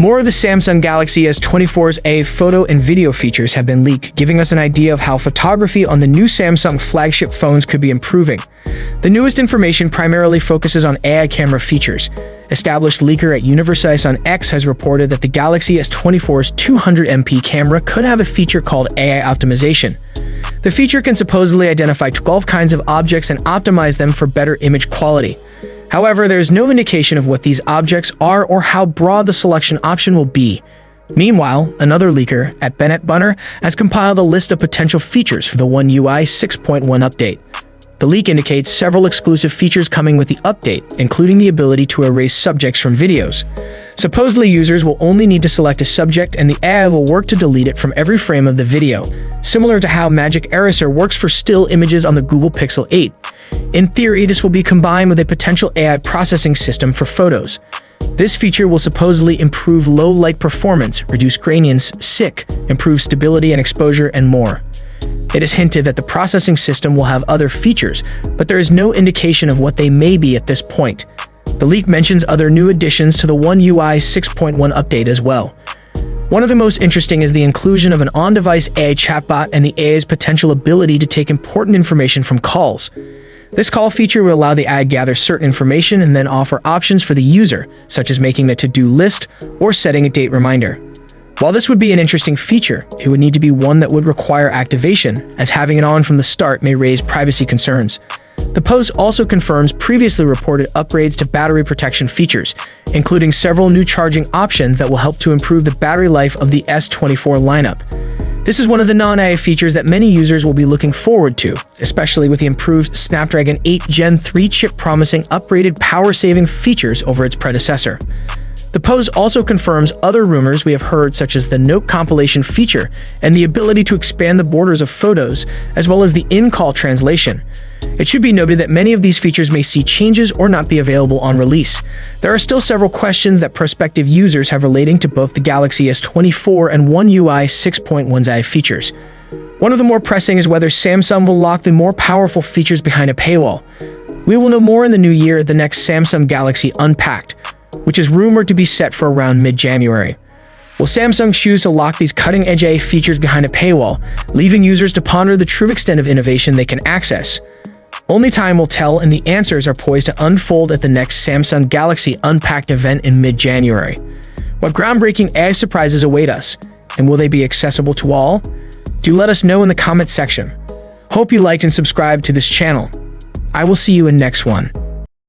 More of the Samsung Galaxy S24's AI photo and video features have been leaked, giving us an idea of how photography on the new Samsung flagship phones could be improving. The newest information primarily focuses on AI camera features. Established leaker at Universize on X has reported that the Galaxy S24's 200MP camera could have a feature called AI optimization. The feature can supposedly identify 12 kinds of objects and optimize them for better image quality. However, there is no indication of what these objects are or how broad the selection option will be. Meanwhile, another leaker at Bennett Bunner has compiled a list of potential features for the One UI 6.1 update. The leak indicates several exclusive features coming with the update, including the ability to erase subjects from videos. Supposedly, users will only need to select a subject and the AI will work to delete it from every frame of the video, similar to how Magic Eraser works for still images on the Google Pixel 8. In theory, this will be combined with a potential AI processing system for photos. This feature will supposedly improve low light performance, reduce gradients, improve stability and exposure, and more. It is hinted that the processing system will have other features, but there is no indication of what they may be at this point. The leak mentions other new additions to the One UI 6.1 update as well. One of the most interesting is the inclusion of an on-device AI chatbot and the AI's potential ability to take important information from calls. This call feature will allow the AI to gather certain information and then offer options for the user, such as making a to-do list or setting a date reminder. While this would be an interesting feature, it would need to be one that would require activation, as having it on from the start may raise privacy concerns. The post also confirms previously reported upgrades to battery protection features, including several new charging options that will help to improve the battery life of the S24 lineup. This is one of the non-AI features that many users will be looking forward to, especially with the improved Snapdragon 8 Gen 3 chip promising upgraded power-saving features over its predecessor. The post also confirms other rumors we have heard, such as the note compilation feature and the ability to expand the borders of photos, as well as the in-call translation. It should be noted that many of these features may see changes or not be available on release. There are still several questions that prospective users have relating to both the Galaxy S24 and One UI 6.1's AI features. One of the more pressing is whether Samsung will lock the more powerful features behind a paywall. We will know more in the new year at the next Samsung Galaxy Unpacked, which is rumored to be set for around mid-January. Will Samsung choose to lock these cutting-edge AI features behind a paywall, leaving users to ponder the true extent of innovation they can access? Only time will tell, and the answers are poised to unfold at the next Samsung Galaxy Unpacked event in mid-January. What groundbreaking AI surprises await us, and will they be accessible to all? Do let us know in the comment section. Hope you liked and subscribed to this channel. I will see you in next one.